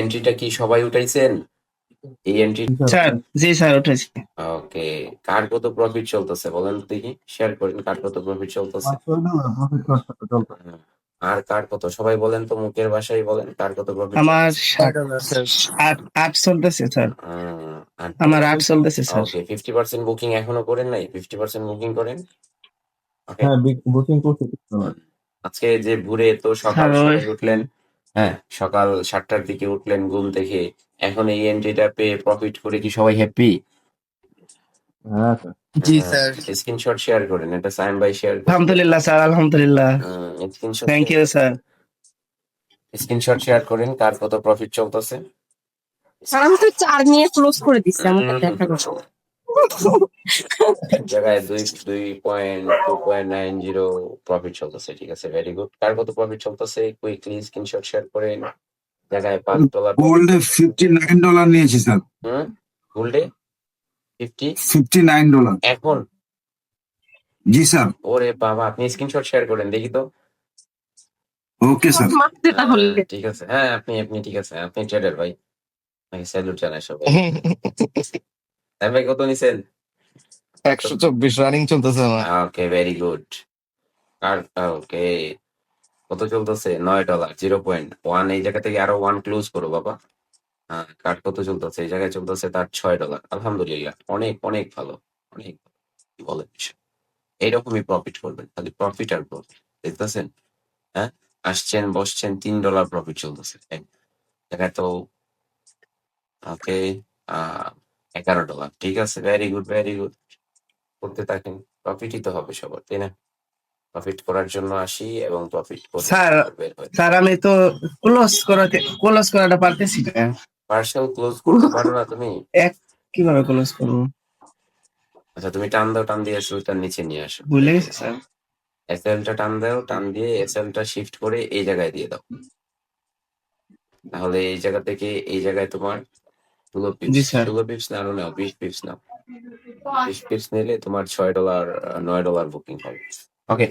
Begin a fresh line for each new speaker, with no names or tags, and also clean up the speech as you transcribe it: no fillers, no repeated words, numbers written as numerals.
এন্ট্রিটা কি সবাই উঠাইছেন? এই এন্ট্রি
স্যার জি স্যার উঠেছি।
ওকে। কার কত প্রফিট চলতেছে বলেন তো দেখি, শেয়ার করেন কার কত প্রফিট চলতেছে। আর কার কত, সবাই বলেন তো, মুখের ভাষায় বলেন কার কত প্রফিট
আমার
চলতেছে।
আট চলতেছে স্যার।
আর
আমার আট চলতেছে স্যার।
ওকে, 50% বুকিং এখনো করেন নাই? 50% বুকিং করেন। ওকে।
হ্যাঁ, বুকিং করছি।
আজকে যে ভোরে তো সকাল
স্যার ওই
সকাল উঠলেন, হ্যাঁ সকাল 7টার দিকে উঠলেন ঘুম থেকে, এখন এই এন্ট্রিটা পেয়ে প্রফিট করে কি সবাই হ্যাপি?
হ্যাঁ স্যার।
জি স্যার।
স্ক্রিনশট শেয়ার করেন, এটা সাইম ভাই শেয়ার করেন।
আলহামদুলিল্লাহ স্যার, আলহামদুলিল্লাহ।
Screenshot
thank you sir.
Screenshot share করেন কার কত প্রফিট চলতেছে।
স্যার আমি তো 4 নিয়ে ক্লোজ করে দিচ্ছি, আমাকে দেখা করো।
এক জায়গায় 2.90 প্রফিট চলতেছে, ঠিক আছে, ভেরি গুড। কার কত প্রফিট চলতেছে কুইকলি স্ক্রিনশট শেয়ার করেন। জায়গায় $5
গোল্ডে $59 নিয়েছি স্যার।
গোল্ডে 50
$59
এখন।
জি স্যার।
ওরে বাবা, আপনি স্ক্রিনশট শেয়ার করেন দেখি তো।
Okay sir.
মারতে তাহলে
ঠিক আছে, হ্যাঁ আপনি ঠিক আছে, আপনি ট্রেডার ভাই, আপনাকে স্যালুট জানাই সবাই। সাইম ভাই কত নিছেন?
124 রানিং চলতেছে আমার।
ওকে, ভেরি গুড। আর ওকে, কত চলতেছে? $9, 0.1। এই জায়গা থেকে আরো 1 ক্লোজ করো বাবা। হ্যাঁ, কার কত চলতেছে? এই জায়গায় চলতেছে তার $6। আলহামদুলিল্লাহ, অনেক অনেক ভালো, অনেক ভালো। কি বলেন, এইরকমই প্রফিট করবেন, খালি প্রফিট আর প্রফিট, দেখতেছেন? হ্যাঁ, আসছেন বসছেন, $3 প্রফিট চলতেছে এক জায়গায় তো। ওকে, $11। ঠিক আছে, ভেরি গুড ভেরি গুড, করতে থাকেন, প্রফিটই তো হবে সবার, তাই না? প্রফিট করার জন্য আসি এবং প্রফিট করে
স্যার
বের হয়।
স্যার আমি তো ক্লোজ করাটা পারতেছি না।
পার্সেল ক্লোজ করতে পারো না তুমি?
এক কিভাবে ক্লোজ করবো?
আচ্ছা, তুমি টান দাও, টান দিয়ে সুইটার নিচে নিয়ে আসো।
ভুলে গেছি স্যার।
এসএলটা টান দাও, টান দিয়ে এসএলটা শিফট করে এই জায়গায় দিয়ে দাও। তাহলে এই জায়গা থেকে এই জায়গায় তোমার 16
জি
পিপস,
স্যার।
16 পিপস না, আরো নাও, 20 পিপস নাও। 20 পিপস নিলে তোমার $6, $9 বুকিং হবে। ওকে।